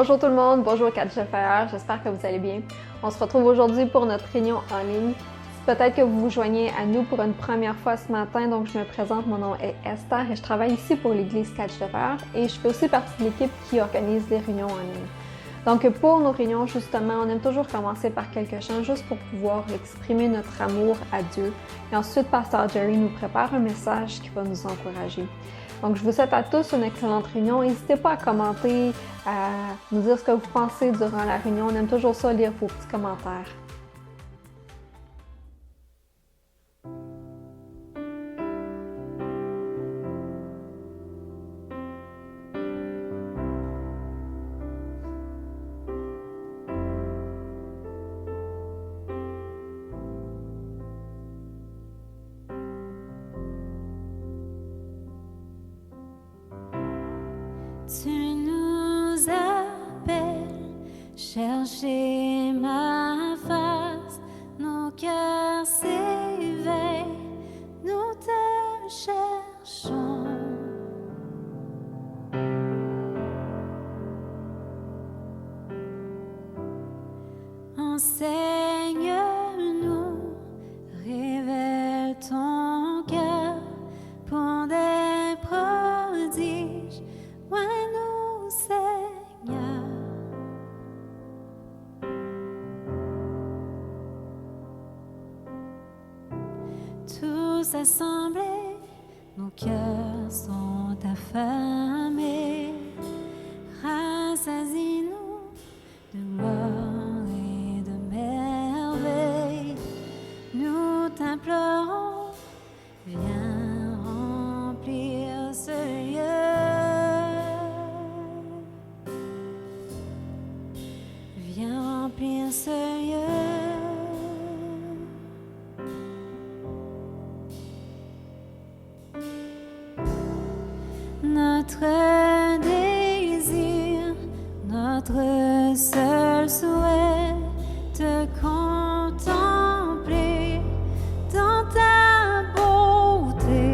Bonjour tout le monde, bonjour CatchFR, j'espère que vous allez bien. On se retrouve aujourd'hui pour notre réunion en ligne. Peut-être que vous vous joignez à nous pour une première fois ce matin, donc je me présente, mon nom est Esther et je travaille ici pour l'église CatchFR et je fais aussi partie de l'équipe qui organise les réunions en ligne. Donc pour nos réunions, justement, on aime toujours commencer par quelques chants juste pour pouvoir exprimer notre amour à Dieu. Et ensuite, Pasteur Jerry nous prépare un message qui va nous encourager. Donc, je vous souhaite à tous une excellente réunion. N'hésitez pas à commenter, à nous dire ce que vous pensez durant la réunion. On aime toujours ça, lire vos petits commentaires. Tu nous appelles, chercher ma face, nos cœurs s'éveillent, nous te cherchons. Enseigne-nous, révèle ton cœur pour des prodiges. Vois-nous, Seigneur. Tous assemblés, nos cœurs sont affamés. Rassasie-nous de gloire et de merveille. Nous t'implorons, viens remplir ce lieu. Viens remplir ce lieu. Notre désir, notre seul souhait, te contempler dans ta beauté.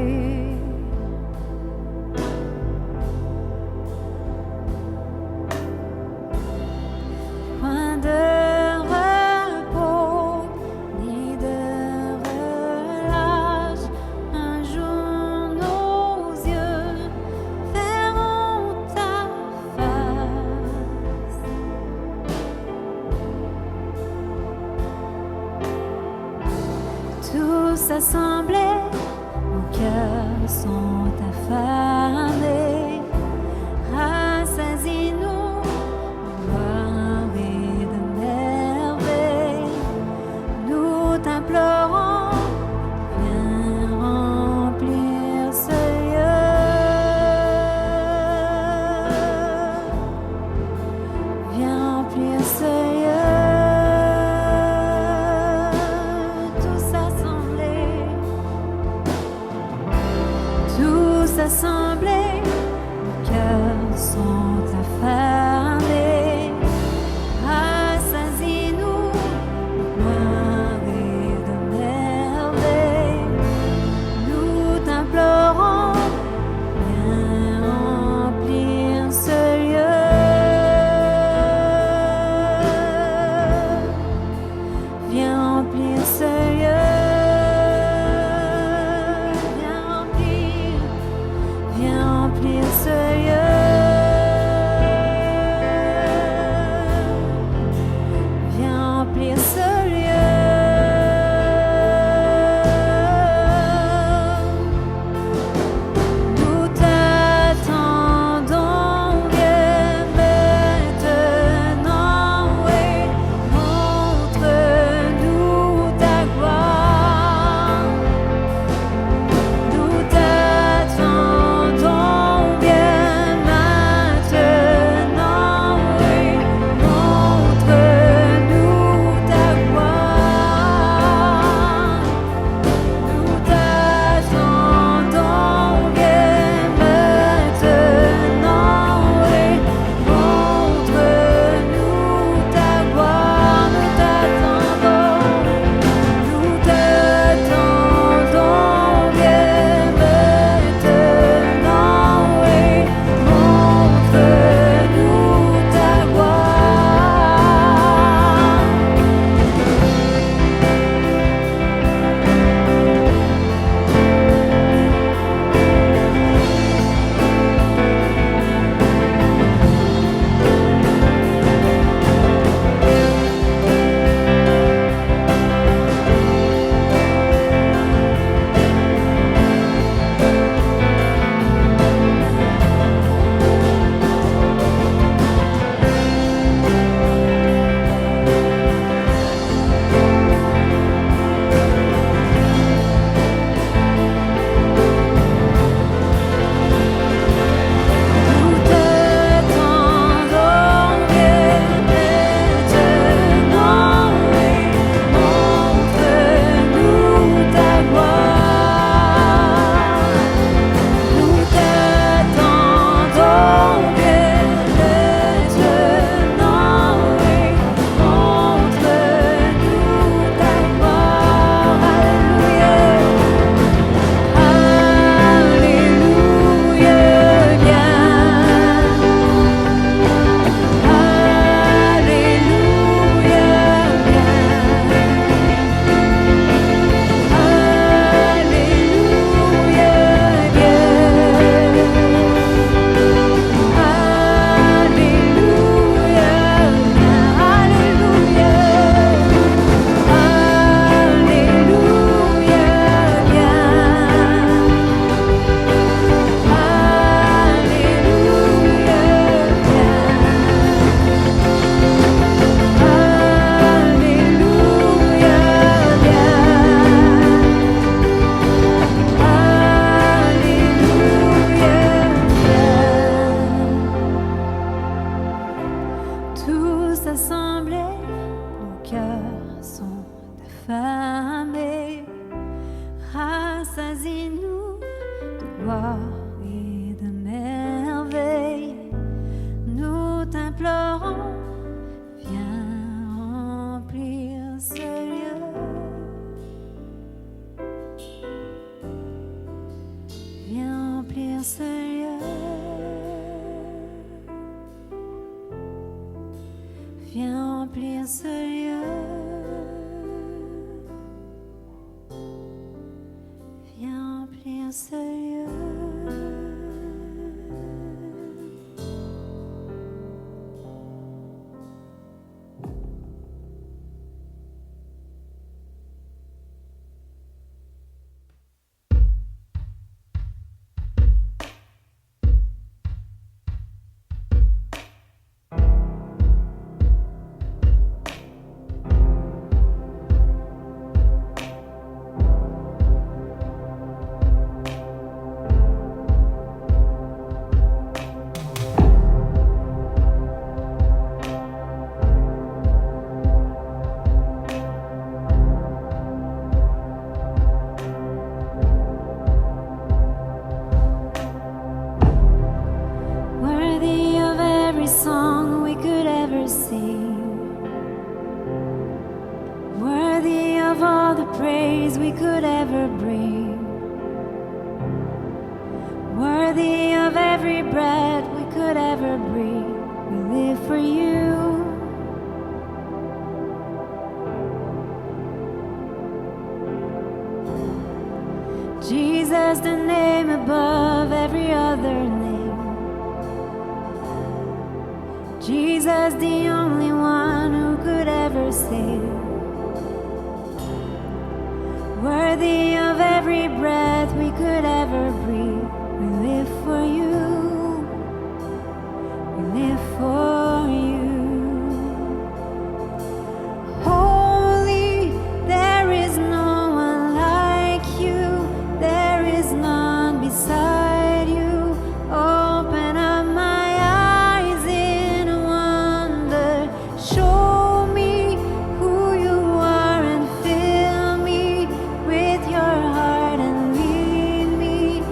Point de repos, ni de relâche, un jour nos yeux verront ta face. Tous assemblés, nos cœurs sont affamés. Rassasie-nous de gloire et de merveille. Nous t'implorons, viens remplir ce lieu. Viens remplir ce lieu. Tous assemblés, nos cœurs sont affamés. Rassasie-nous de gloire et de merveille. Nous t'implorons, viens remplir ce lieu. Viens remplir ce lieu. Viens remplir ce lieu. gloire et de merveille. Nous t'implorons, viens remplir ce lieu. Viens remplir ce lieu. Viens remplir ce lieu. Viens remplir ce lieu. Worthy of every song we could ever sing, worthy of all the praise we could ever bring, worthy of every breath we could ever breathe. We live for you. Jesus, the name above every other name. Jesus, the only one who could ever save. Worthy of every breath we could ever breathe. We live for you. We live for you. Holy, there is no one like you. There is none beside you. Open up my eyes in wonder. Show me who you are and fill me with your heart and lead me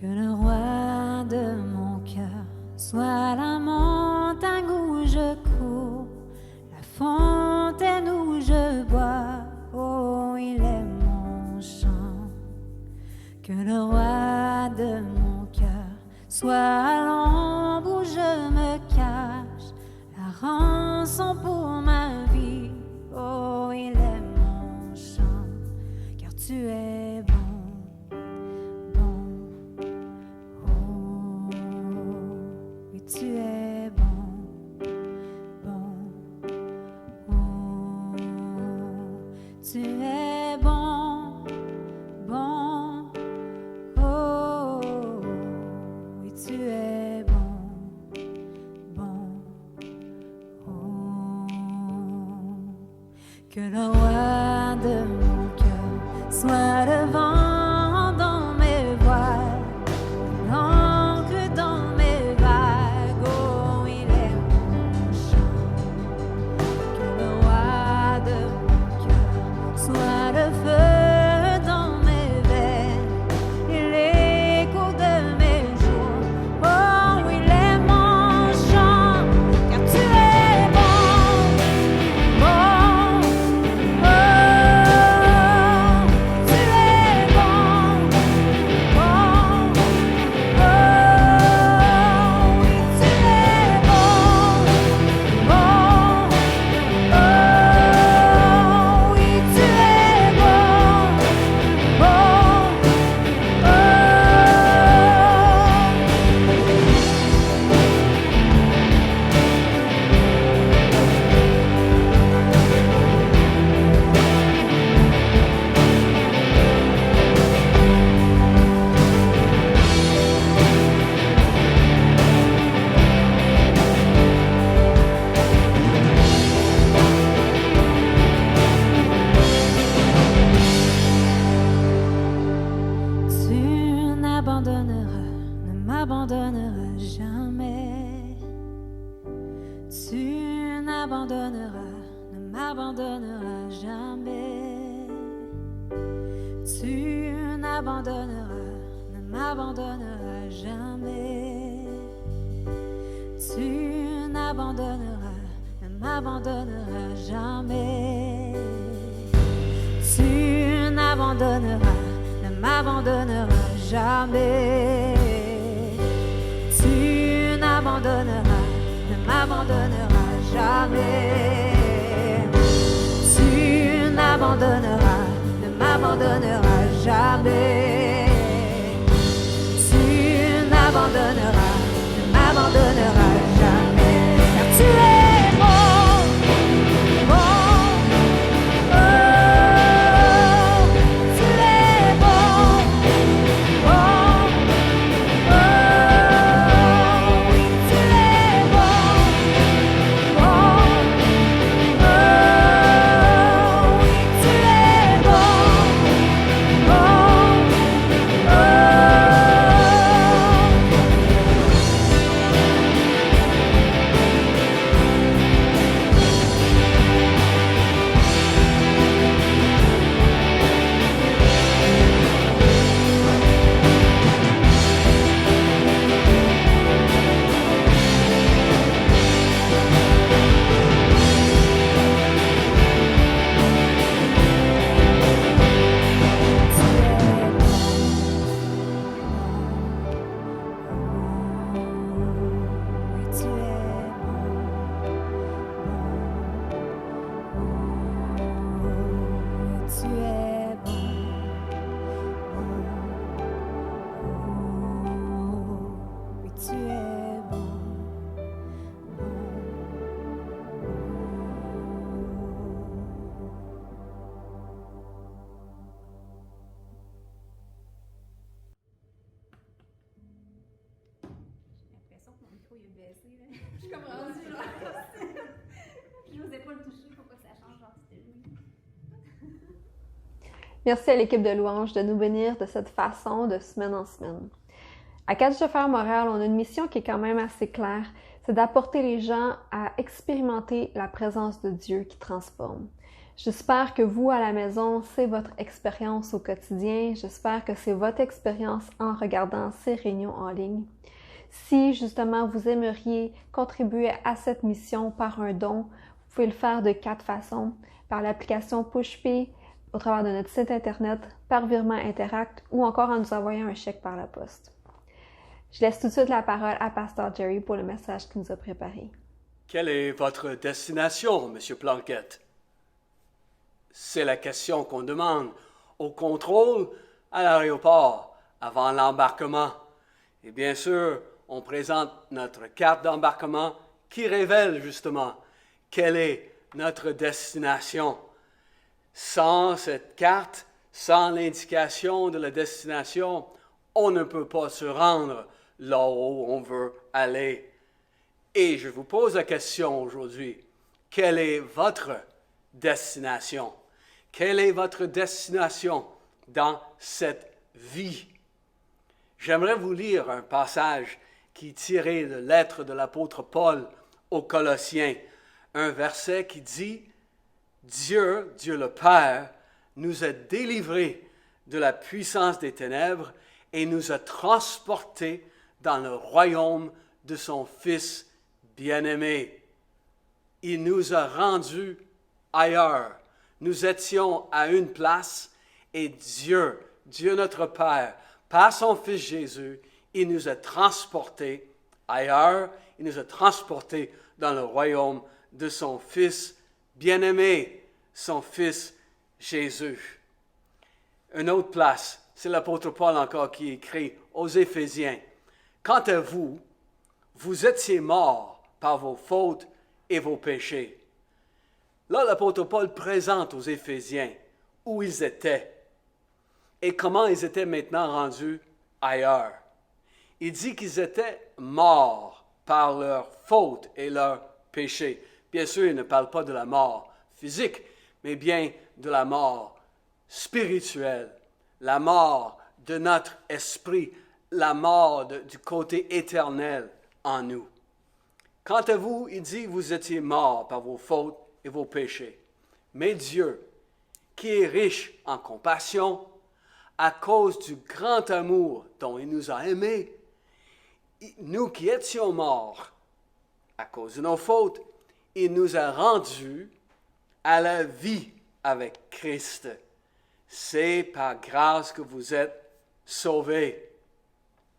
Que le roi de mon cœur soit la montagne où je cours, la fontaine où je bois, oh, il est mon chant. Que le roi de mon cœur soit à l'ombre où je me cache, la rançon pour ma vie, oh, il est mon chant, car tu es bon. Tu es bon, oh, tu es bon, oh, oui, tu es bon, oh, que le roi de mon cœur soit le vent dans mes voiles, l'encre dans mes vagues, oh, il est mon chant. Que le roi de mon cœur soit le feu dans mes veines et l'écho de mes jours, oh, il est mon chant, car tu es bon, oh, tu es bon, oui, tu es bon, oui, tu es Tu n'abandonneras jamais. Tu ne m'abandonneras jamais. Tu ne m'abandonneras jamais. Tu ne m'abandonneras jamais. Tu ne m'abandonneras jamais. Tu ne m'abandonneras jamais. Tu ne m'abandonneras jamais. Tu ne m'abandonneras jamais. Car tu es bon, oh, tu es bon, oh, oui, tu es bon, oui, tu es bon, Merci à l'équipe de Louange de nous bénir de cette façon de semaine en semaine. À Catch de Fer Montréal, on a une mission qui est quand même assez claire, c'est d'apporter les gens à expérimenter la présence de Dieu qui transforme. J'espère que vous, à la maison, c'est votre expérience au quotidien. J'espère que c'est votre expérience en regardant ces réunions en ligne. Si, justement, vous aimeriez contribuer à cette mission par un don, vous pouvez le faire de 4 façons. Par l'application PushPay, au travers de notre site Internet, par virement Interact ou encore en nous envoyant un chèque par la poste. Je laisse tout de suite la parole à Pasteur Jerry pour le message qu'il nous a préparé. Quelle est votre destination, M. Plunkett? C'est la question qu'on demande au contrôle à l'aéroport avant l'embarquement. Et bien sûr, on présente notre carte d'embarquement qui révèle justement quelle est notre destination. Sans cette carte, sans l'indication de la destination, on ne peut pas se rendre là où on veut aller. Et je vous pose la question aujourd'hui, quelle est votre destination? Quelle est votre destination dans cette vie? J'aimerais vous lire un passage qui est tiré de lettre de l'apôtre Paul aux Colossiens, un verset qui dit « Dieu le Père, nous a délivrés de la puissance des ténèbres et nous a transportés dans le royaume de son Fils bien-aimé. Il nous a rendus ailleurs. Nous étions à une place et Dieu notre Père, par son Fils Jésus, il nous a transportés ailleurs. Il nous a transportés dans le royaume de son Fils bien-aimé, son Fils Jésus. Une autre place, c'est l'apôtre Paul encore qui écrit aux Éphésiens. Quant à vous, vous étiez morts par vos fautes et vos péchés. Là, l'apôtre Paul présente aux Éphésiens où ils étaient et comment ils étaient maintenant rendus ailleurs. Il dit qu'ils étaient morts par leurs fautes et leurs péchés. Bien sûr, il ne parle pas de la mort physique, mais bien de la mort spirituelle, la mort de notre esprit, la mort du côté éternel en nous. Quant à vous, il dit, vous étiez morts par vos fautes et vos péchés. Mais Dieu, qui est riche en compassion, à cause du grand amour dont il nous a aimés, nous qui étions morts à cause de nos fautes, il nous a rendus à la vie avec Christ. C'est par grâce que vous êtes sauvés.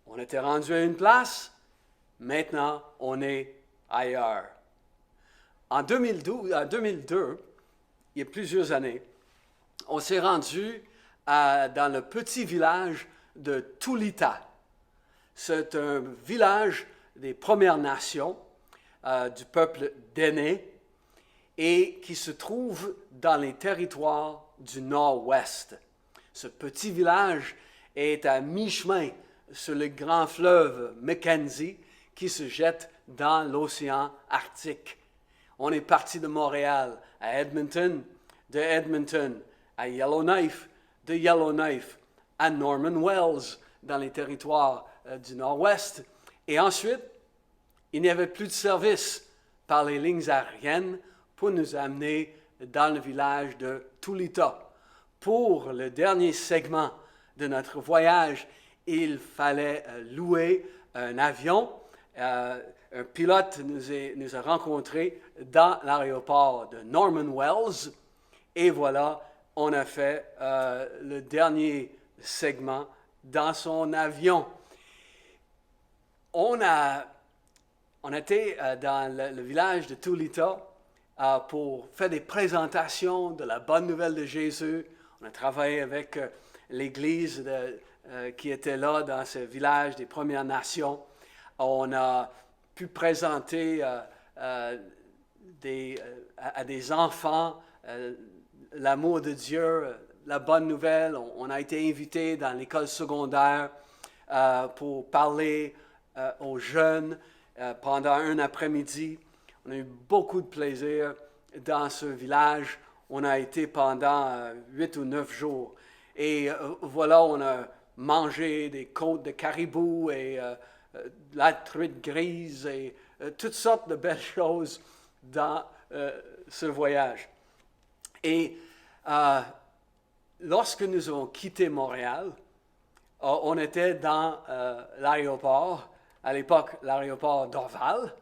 On était rendus à une place, maintenant on est ailleurs. En 2002, il y a plusieurs années, on s'est rendu dans le petit village de Tulita. C'est un village des Premières Nations, du peuple Dene, et qui se trouve dans les territoires du Nord-Ouest. Ce petit village est à mi-chemin sur le grand fleuve Mackenzie qui se jette dans l'océan Arctique. On est parti de Montréal à Edmonton, de Edmonton à Yellowknife, de Yellowknife à Norman Wells, dans les territoires du Nord-Ouest. Et ensuite, il n'y avait plus de service par les lignes aériennes pour nous amener dans le village de Tulita. Pour le dernier segment de notre voyage, il fallait louer un avion. Un pilote nous a rencontrés dans l'aéroport de Norman Wells. Et voilà, on a fait le dernier segment dans son avion. On était dans le village de Tulita pour faire des présentations de la bonne nouvelle de Jésus. On a travaillé avec l'Église qui était là dans ce village des Premières Nations. On a pu présenter à des enfants l'amour de Dieu, la bonne nouvelle. On a été invité dans l'école secondaire pour parler aux jeunes pendant un après-midi. On a eu beaucoup de plaisir dans ce village. On a été pendant 8 ou 9 jours. Et voilà, on a mangé des côtes de caribou et de la truite grise et toutes sortes de belles choses dans ce voyage. Et lorsque nous avons quitté Montréal, on était dans l'aéroport, à l'époque l'aéroport d'Orval,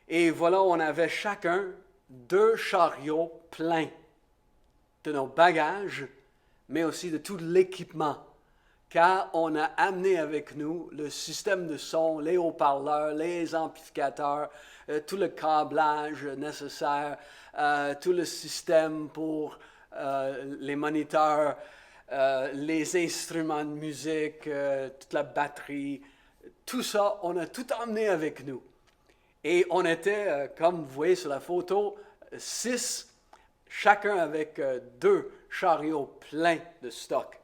et voilà, on avait chacun 2 chariots pleins de nos bagages, mais aussi de tout l'équipement, car on a amené avec nous le système de son, les haut-parleurs, les amplificateurs, tout le câblage nécessaire, tout le système pour les moniteurs, les instruments de musique, toute la batterie, tout ça, on a tout emmené avec nous. Et on était, comme vous voyez sur la photo, 6, chacun avec 2 chariots pleins de stock.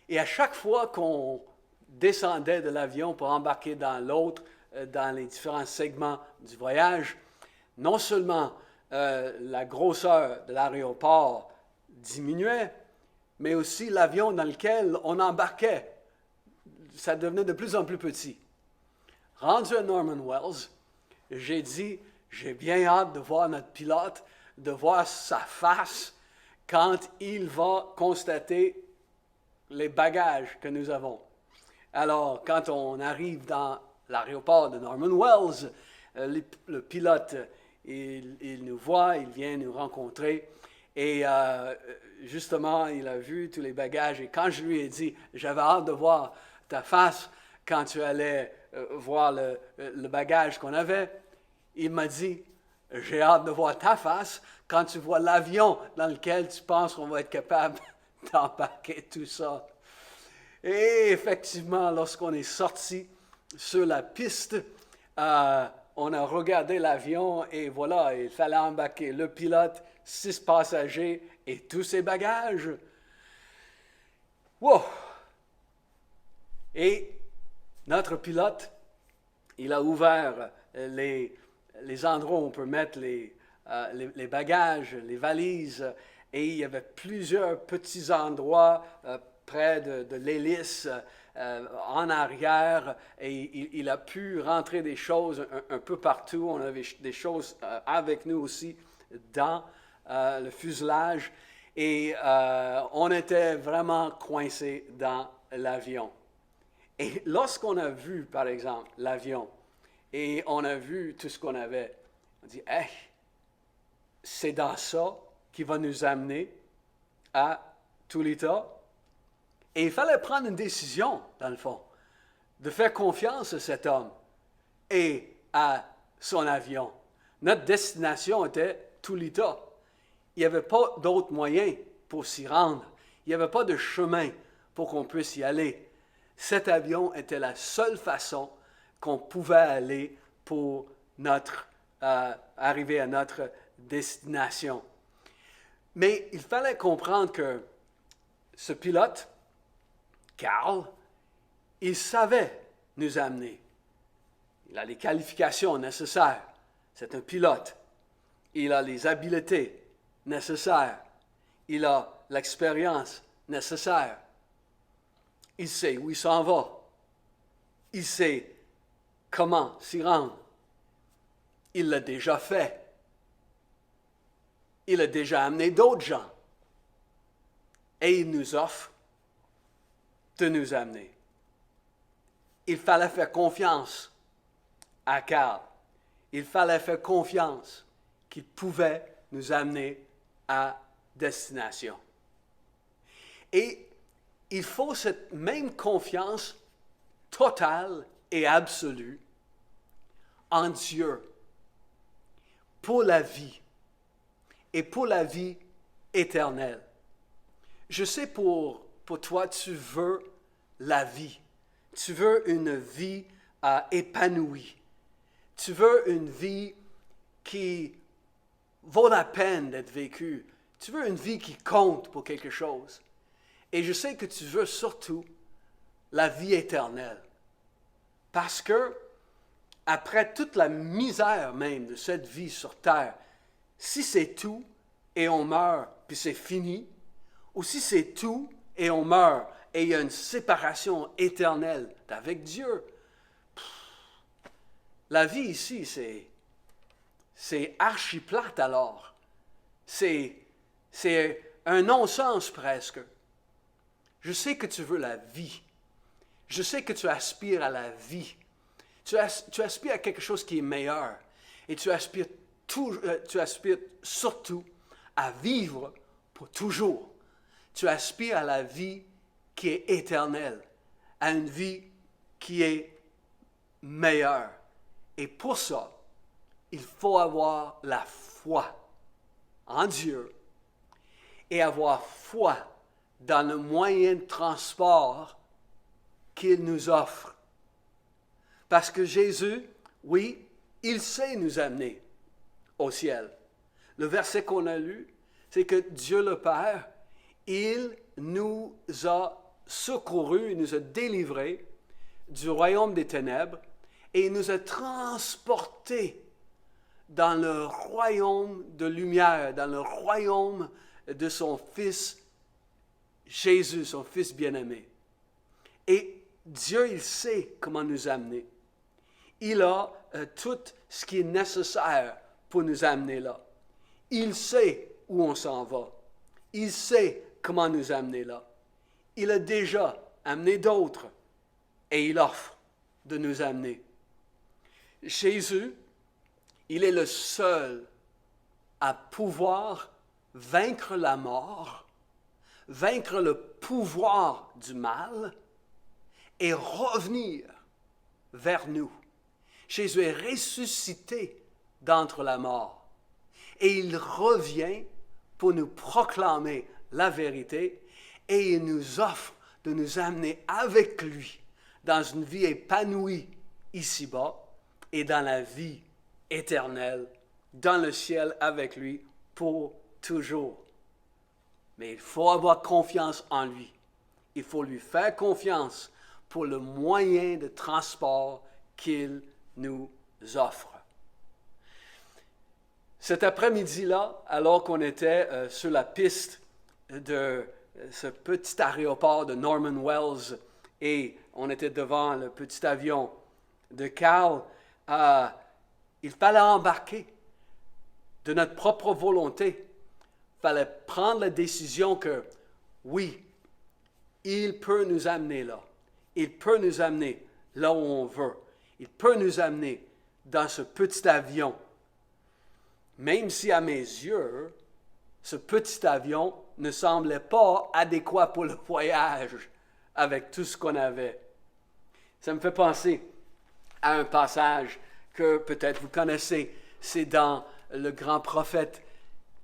Et à chaque fois qu'on descendait de l'avion pour embarquer dans l'autre, dans les différents segments du voyage, non seulement la grosseur de l'aéroport diminuait, mais aussi l'avion dans lequel on embarquait, ça devenait de plus en plus petit. Rendu à Norman Wells, j'ai dit, j'ai bien hâte de voir notre pilote, de voir sa face quand il va constater les bagages que nous avons. Alors, quand on arrive dans l'aéroport de Norman Wells, le pilote, il nous voit, il vient nous rencontrer et justement, il a vu tous les bagages et quand je lui ai dit, j'avais hâte de voir ta face quand tu allais voir le bagage qu'on avait, il m'a dit, j'ai hâte de voir ta face quand tu vois l'avion dans lequel tu penses qu'on va être capable d'embarquer tout ça. Et effectivement, lorsqu'on est sorti sur la piste, on a regardé l'avion et voilà, il fallait embarquer le pilote, 6 passagers et tous ses bagages. Wow! Et notre pilote, il a ouvert les endroits où on peut mettre les bagages, les valises, et il y avait plusieurs petits endroits près de l'hélice, en arrière, et il a pu rentrer des choses un peu partout. On avait des choses avec nous aussi dans le fuselage, et on était vraiment coincés dans l'avion. Et lorsqu'on a vu, par exemple, l'avion, et on a vu tout ce qu'on avait, on dit, hey, c'est dans ça qui va nous amener à Tulita. Et il fallait prendre une décision, dans le fond, de faire confiance à cet homme et à son avion. Notre destination était Tulita. Il n'y avait pas d'autre moyen pour s'y rendre. Il n'y avait pas de chemin pour qu'on puisse y aller. Cet avion était la seule façon qu'on pouvait aller pour arriver à notre destination. Mais il fallait comprendre que ce pilote, Carl, il savait nous amener. Il a les qualifications nécessaires. C'est un pilote. Il a les habiletés nécessaires. Il a l'expérience nécessaire. Il sait où il s'en va. Il sait comment s'y rendre. Il l'a déjà fait. Il a déjà amené d'autres gens. Et il nous offre de nous amener. Il fallait faire confiance à Carl. Il fallait faire confiance qu'il pouvait nous amener à destination. Et il faut cette même confiance totale et absolue en Dieu pour la vie et pour la vie éternelle. Je sais pour toi, tu veux la vie. Tu veux une vie épanouie. Tu veux une vie qui vaut la peine d'être vécue. Tu veux une vie qui compte pour quelque chose. Et je sais que tu veux surtout la vie éternelle. Parce que, après toute la misère même de cette vie sur terre, si c'est tout et on meurt, puis c'est fini, ou si c'est tout et on meurt, et il y a une séparation éternelle avec Dieu, la vie ici, c'est archi plate alors. C'est C'est un non-sens presque. Je sais que tu veux la vie. Je sais que tu aspires à la vie. Tu aspires à quelque chose qui est meilleur. Et tu aspires surtout à vivre pour toujours. Tu aspires à la vie qui est éternelle, à une vie qui est meilleure. Et pour ça, il faut avoir la foi en Dieu et avoir foi dans le moyen de transport qu'il nous offre. Parce que Jésus, oui, il sait nous amener au ciel. Le verset qu'on a lu, c'est que Dieu le Père, il nous a secourus, il nous a délivrés du royaume des ténèbres et il nous a transportés dans le royaume de lumière, dans le royaume de son Fils Jésus, son Fils bien-aimé. Et Dieu, il sait comment nous amener. Il a tout ce qui est nécessaire pour nous amener là. Il sait où on s'en va. Il sait comment nous amener là. Il a déjà amené d'autres et il offre de nous amener. Jésus, il est le seul à pouvoir vaincre la mort, vaincre le pouvoir du mal et revenir vers nous. Jésus est ressuscité d'entre la mort et il revient pour nous proclamer la vérité et il nous offre de nous amener avec lui dans une vie épanouie ici-bas et dans la vie éternelle, dans le ciel avec lui pour toujours. Mais il faut avoir confiance en lui. Il faut lui faire confiance pour le moyen de transport qu'il nous offre. Cet après-midi-là, alors qu'on était sur la piste de ce petit aéroport de Norman Wells et on était devant le petit avion de Carl, il fallait embarquer de notre propre volonté. Il fallait prendre la décision que, oui, il peut nous amener là. Il peut nous amener là où on veut. Il peut nous amener dans ce petit avion. Même si à mes yeux, ce petit avion ne semblait pas adéquat pour le voyage avec tout ce qu'on avait. Ça me fait penser à un passage que peut-être vous connaissez. C'est dans le grand prophète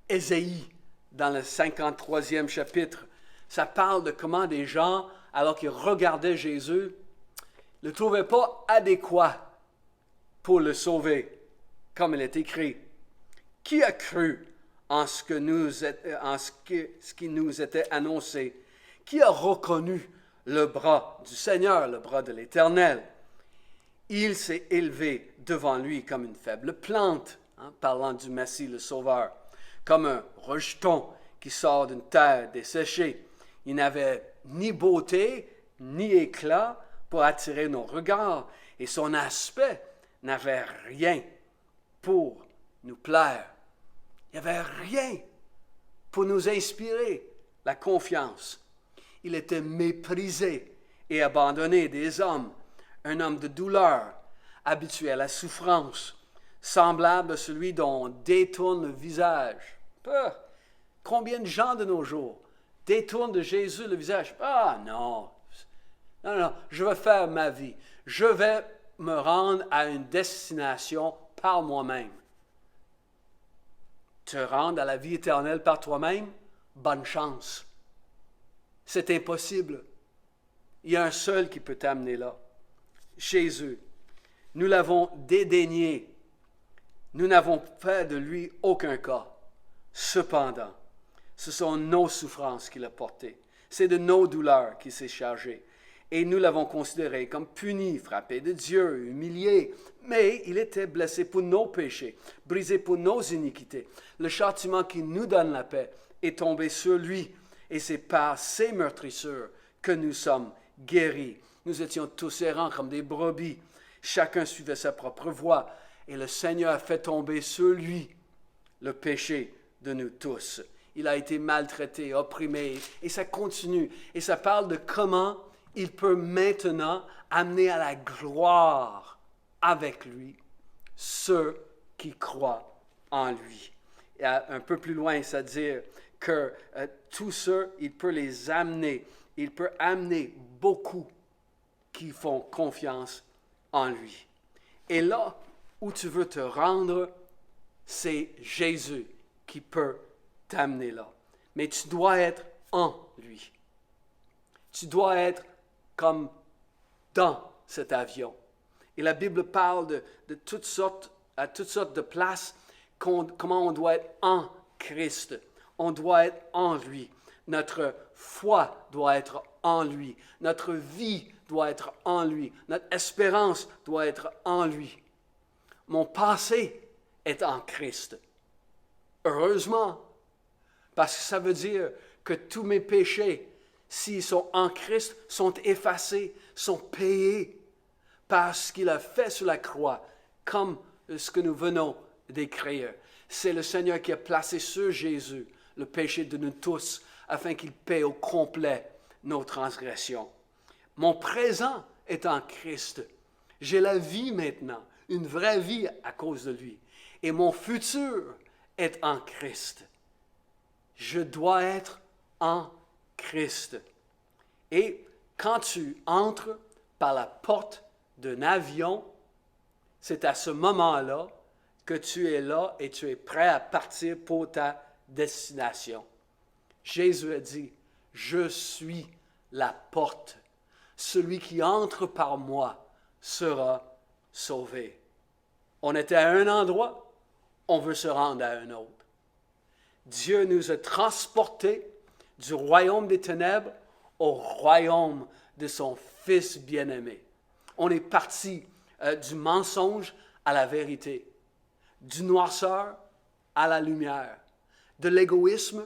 Ésaïe, dans le 53e chapitre. Ça parle de comment des gens, alors qu'ils regardaient Jésus, ne le trouvaient pas adéquat pour le sauver, comme il est écrit. Qui a cru en ce qui nous était annoncé? Qui a reconnu le bras du Seigneur, le bras de l'Éternel? Il s'est élevé devant lui comme une faible plante, parlant du Messie, le Sauveur, comme un rejeton qui sort d'une terre desséchée. Il n'avait ni beauté, ni éclat pour attirer nos regards, et son aspect n'avait rien pour nous plaire. Il n'y avait rien pour nous inspirer la confiance. Il était méprisé et abandonné des hommes, un homme de douleur, habitué à la souffrance, semblable à celui dont on détourne le visage. Combien de gens de nos jours détournent de Jésus le visage? Ah non, je vais faire ma vie. Je vais me rendre à une destination par moi-même. Te rendre à la vie éternelle par toi-même? Bonne chance. C'est impossible. Il y a un seul qui peut t'amener là. Jésus. Nous l'avons dédaigné. Nous n'avons fait de lui aucun cas. Cependant, ce sont nos souffrances qu'il a portées. C'est de nos douleurs qu'il s'est chargé. Et nous l'avons considéré comme puni, frappé de Dieu, humilié. Mais il était blessé pour nos péchés, brisé pour nos iniquités. Le châtiment qui nous donne la paix est tombé sur lui. Et c'est par ses meurtrissures que nous sommes guéris. Nous étions tous errants comme des brebis. Chacun suivait sa propre voie. Et le Seigneur a fait tomber sur lui le péché de nous tous. il a été maltraité, opprimé, et ça continue. Et ça parle de comment il peut maintenant amener à la gloire avec lui ceux qui croient en lui. Et un peu plus loin, c'est-à-dire que tous ceux, il peut les amener, il peut amener beaucoup qui font confiance en lui. Et là où tu veux te rendre, c'est Jésus qui peut t'amener là. Mais tu dois être en lui. Tu dois être comme dans cet avion. Et la Bible parle de toutes sortes de places, comment on doit être en Christ. On doit être en lui. Notre foi doit être en lui. Notre vie doit être en lui. Notre espérance doit être en lui. Mon passé est en Christ. Heureusement, parce que ça veut dire que tous mes péchés, s'ils sont en Christ, sont effacés, sont payés par ce qu'il a fait sur la croix, comme ce que nous venons d'écrire. C'est le Seigneur qui a placé sur Jésus le péché de nous tous, afin qu'il paie au complet nos transgressions. Mon présent est en Christ. J'ai la vie maintenant, une vraie vie à cause de lui. Et mon futur est en Christ. Je dois être en Christ. Et quand tu entres par la porte d'un avion, c'est à ce moment-là que tu es là et tu es prêt à partir pour ta destination. Jésus a dit, « Je suis la porte. Celui qui entre par moi sera sauvé. » On était à un endroit, on veut se rendre à un autre. Dieu nous a transportés du royaume des ténèbres au royaume de son Fils bien-aimé. On est parti du mensonge à la vérité, du noirceur à la lumière, de l'égoïsme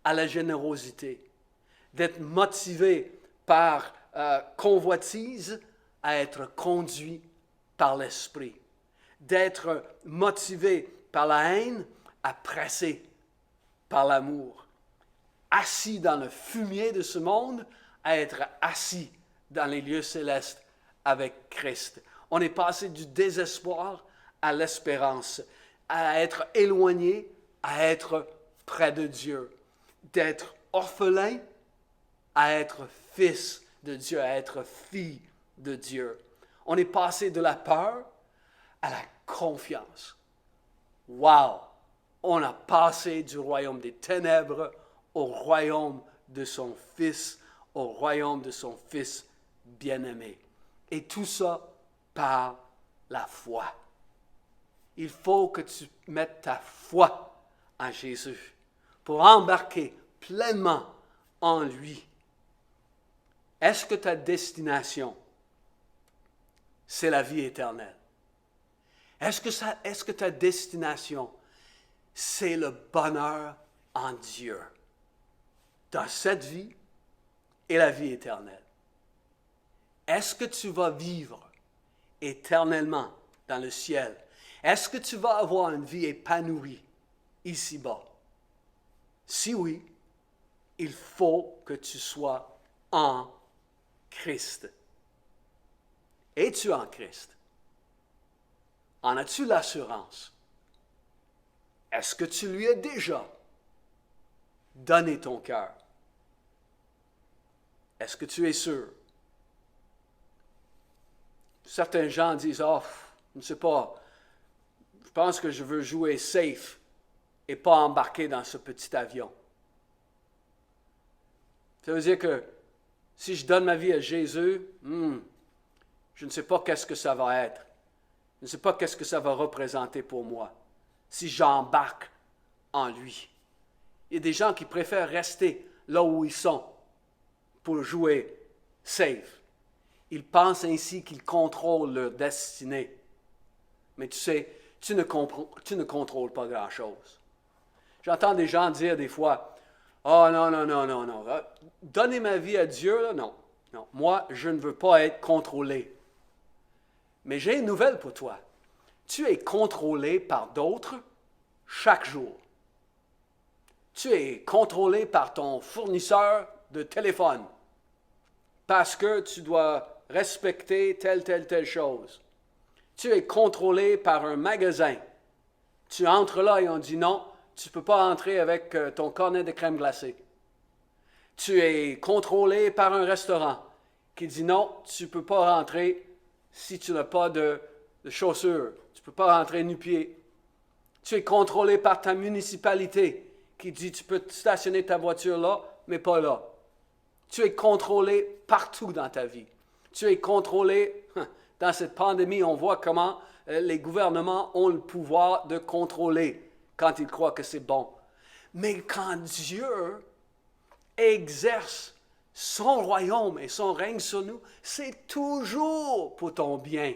à la générosité, d'être motivé par convoitise à être conduit par l'Esprit, d'être motivé par la haine à presser par l'amour, assis dans le fumier de ce monde à être assis dans les lieux célestes avec Christ. On est passé du désespoir à l'espérance, à être éloigné, à être près de Dieu, d'être orphelin à être fils de Dieu, à être fille de Dieu. On est passé de la peur à la confiance. Wow! On a passé du royaume des ténèbres au royaume de son Fils, au royaume de son Fils bien-aimé. Et tout ça par la foi. Il faut que tu mettes ta foi en Jésus pour embarquer pleinement en lui. Est-ce que ta destination, c'est la vie éternelle? Est-ce que ta destination, c'est le bonheur en Dieu, dans cette vie et la vie éternelle? Est-ce que tu vas vivre éternellement dans le ciel? Est-ce que tu vas avoir une vie épanouie ici-bas? Si oui, il faut que tu sois en Christ. Es-tu en Christ? En as-tu l'assurance? Est-ce que tu lui as déjà donné ton cœur? Est-ce que tu es sûr? Certains gens disent, « Oh, je ne sais pas, je pense que je veux jouer safe et pas embarquer dans ce petit avion. » Ça veut dire que si je donne ma vie à Jésus, je ne sais pas qu'est-ce que ça va être. Je ne sais pas qu'est-ce que ça va représenter pour moi si j'embarque en lui. Il y a des gens qui préfèrent rester là où ils sont pour jouer safe. Ils pensent ainsi qu'ils contrôlent leur destinée. Mais tu sais, tu ne contrôles pas grand-chose. J'entends des gens dire des fois, « Oh non, non, non, non, non. Donner ma vie à Dieu, là, non. Non, moi, je ne veux pas être contrôlé. » Mais j'ai une nouvelle pour toi. Tu es contrôlé par d'autres chaque jour. Tu es contrôlé par ton fournisseur de téléphone parce que tu dois respecter telle chose. Tu es contrôlé par un magasin. Tu entres là et on dit non, tu ne peux pas entrer avec ton cornet de crème glacée. Tu es contrôlé par un restaurant qui dit non, tu ne peux pas rentrer si tu n'as pas de chaussures. Tu ne peux pas rentrer nu-pied. Tu es contrôlé par ta municipalité qui dit tu peux stationner ta voiture là, mais pas là. Tu es contrôlé partout dans ta vie. Tu es contrôlé, dans cette pandémie, on voit comment les gouvernements ont le pouvoir de contrôler quand ils croient que c'est bon. Mais quand Dieu exerce son royaume et son règne sur nous, c'est toujours pour ton bien.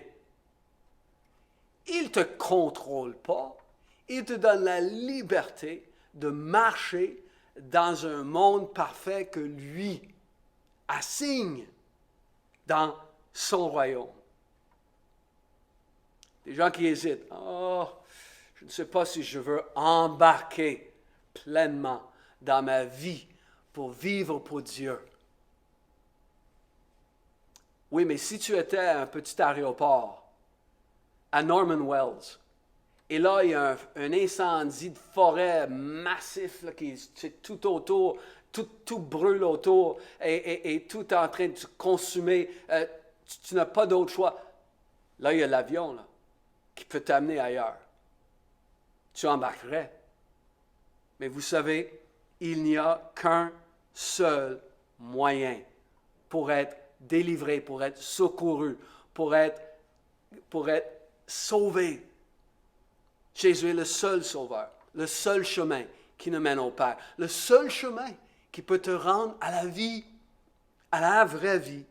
Il ne te contrôle pas, il te donne la liberté de marcher dans un monde parfait que lui assigne dans son royaume. Des gens qui hésitent. Oh, je ne sais pas si je veux embarquer pleinement dans ma vie pour vivre pour Dieu. Oui, mais si tu étais à un petit aéroport à Norman Wells, et là, il y a un incendie de forêt massif là, qui est tout autour, tout brûle autour et tout est en train de se consumer. Tu n'as pas d'autre choix. Là, il y a l'avion là, qui peut t'amener ailleurs. Tu embarquerais. Mais vous savez, il n'y a qu'un seul moyen pour être délivré, pour être secouru, pour être sauvé. Jésus est le seul sauveur, le seul chemin qui nous mène au Père, le seul chemin qui peut te rendre à la vie, à la vraie vie.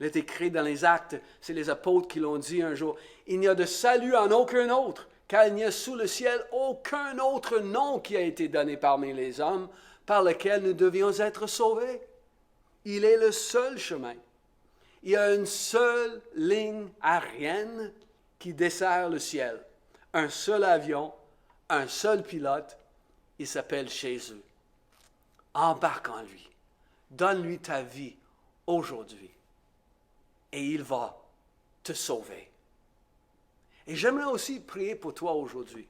Il est écrit dans les Actes, c'est les apôtres qui l'ont dit un jour, « Il n'y a de salut en aucun autre, car il n'y a sous le ciel aucun autre nom qui a été donné parmi les hommes par lequel nous devions être sauvés. » Il est le seul chemin. Il y a une seule ligne aérienne qui dessert le ciel. Un seul avion, un seul pilote, il s'appelle Jésus. Embarque en lui. Donne-lui ta vie aujourd'hui. Et il va te sauver. Et j'aimerais aussi prier pour toi aujourd'hui.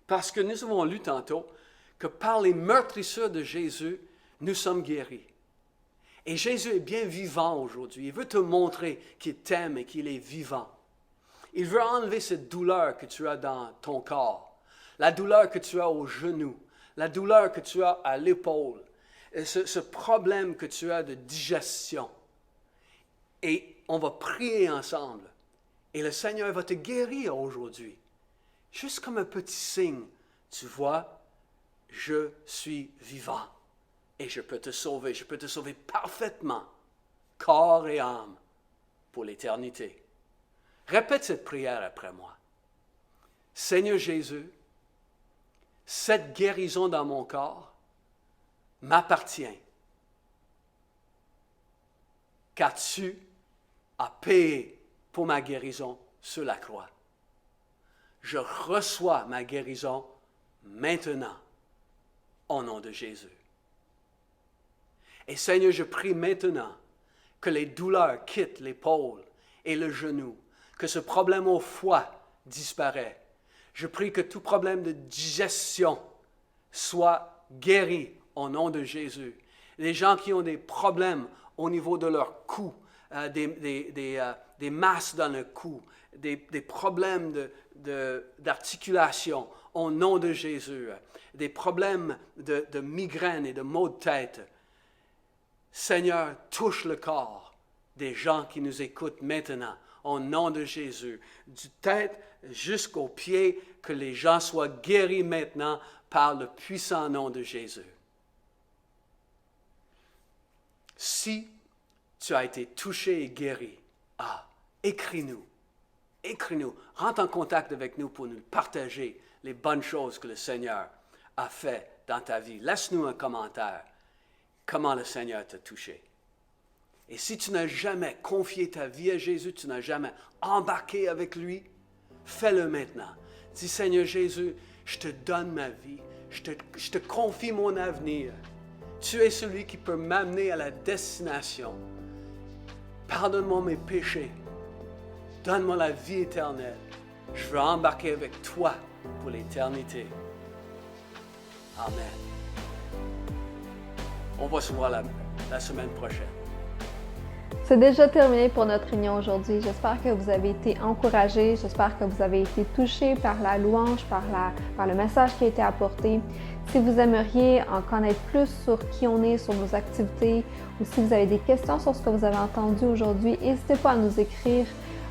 Parce que nous avons lu tantôt que par les meurtrissures de Jésus, nous sommes guéris. Et Jésus est bien vivant aujourd'hui. Il veut te montrer qu'il t'aime et qu'il est vivant. Il veut enlever cette douleur que tu as dans ton corps, la douleur que tu as au genou, la douleur que tu as à l'épaule, ce problème que tu as de digestion. Et on va prier ensemble. Et le Seigneur va te guérir aujourd'hui. Juste comme un petit signe, tu vois, je suis vivant. Et je peux te sauver. Je peux te sauver parfaitement, corps et âme, pour l'éternité. Répète cette prière après moi. Seigneur Jésus, cette guérison dans mon corps m'appartient, car tu as payé pour ma guérison sur la croix. Je reçois ma guérison maintenant, au nom de Jésus. Et Seigneur, je prie maintenant que les douleurs quittent l'épaule et le genou, que ce problème au foie disparaît. Je prie que tout problème de digestion soit guéri au nom de Jésus. Les gens qui ont des problèmes au niveau de leur cou, des masses dans le cou, des problèmes d'articulation au nom de Jésus, des problèmes de migraine et de maux de tête. Seigneur, touche le corps des gens qui nous écoutent maintenant, au nom de Jésus, du tête jusqu'aux pieds, que les gens soient guéris maintenant par le puissant nom de Jésus. Si tu as été touché et guéri, écris-nous, rentre en contact avec nous pour nous partager les bonnes choses que le Seigneur a fait dans ta vie. Laisse-nous un commentaire, comment le Seigneur t'a touché. Et si tu n'as jamais confié ta vie à Jésus, tu n'as jamais embarqué avec lui, fais-le maintenant. Dis, Seigneur Jésus, je te donne ma vie, Je te confie mon avenir. Tu es celui qui peut m'amener à la destination. Pardonne-moi mes péchés. Donne-moi la vie éternelle. Je veux embarquer avec toi pour l'éternité. Amen. On va se voir la semaine prochaine. C'est déjà terminé pour notre réunion aujourd'hui. J'espère que vous avez été encouragés, j'espère que vous avez été touchés par la louange, par le message qui a été apporté. Si vous aimeriez en connaître plus sur qui on est, sur nos activités, ou si vous avez des questions sur ce que vous avez entendu aujourd'hui, n'hésitez pas à nous écrire.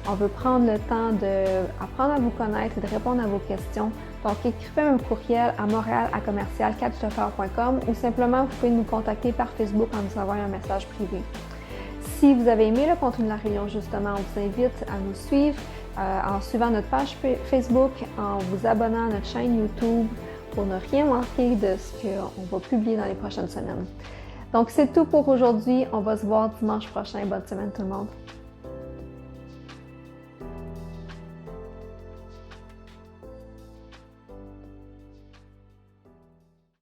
On veut prendre le temps d'apprendre à vous connaître et de répondre à vos questions. Donc, écrivez un courriel à montréal@catchthefire.com ou simplement, vous pouvez nous contacter par Facebook en nous envoyant un message privé. Si vous avez aimé le contenu de la réunion, justement, on vous invite à nous suivre en suivant notre page Facebook, en vous abonnant à notre chaîne YouTube pour ne rien manquer de ce qu'on va publier dans les prochaines semaines. Donc, c'est tout pour aujourd'hui. On va se voir dimanche prochain. Bonne semaine tout le monde.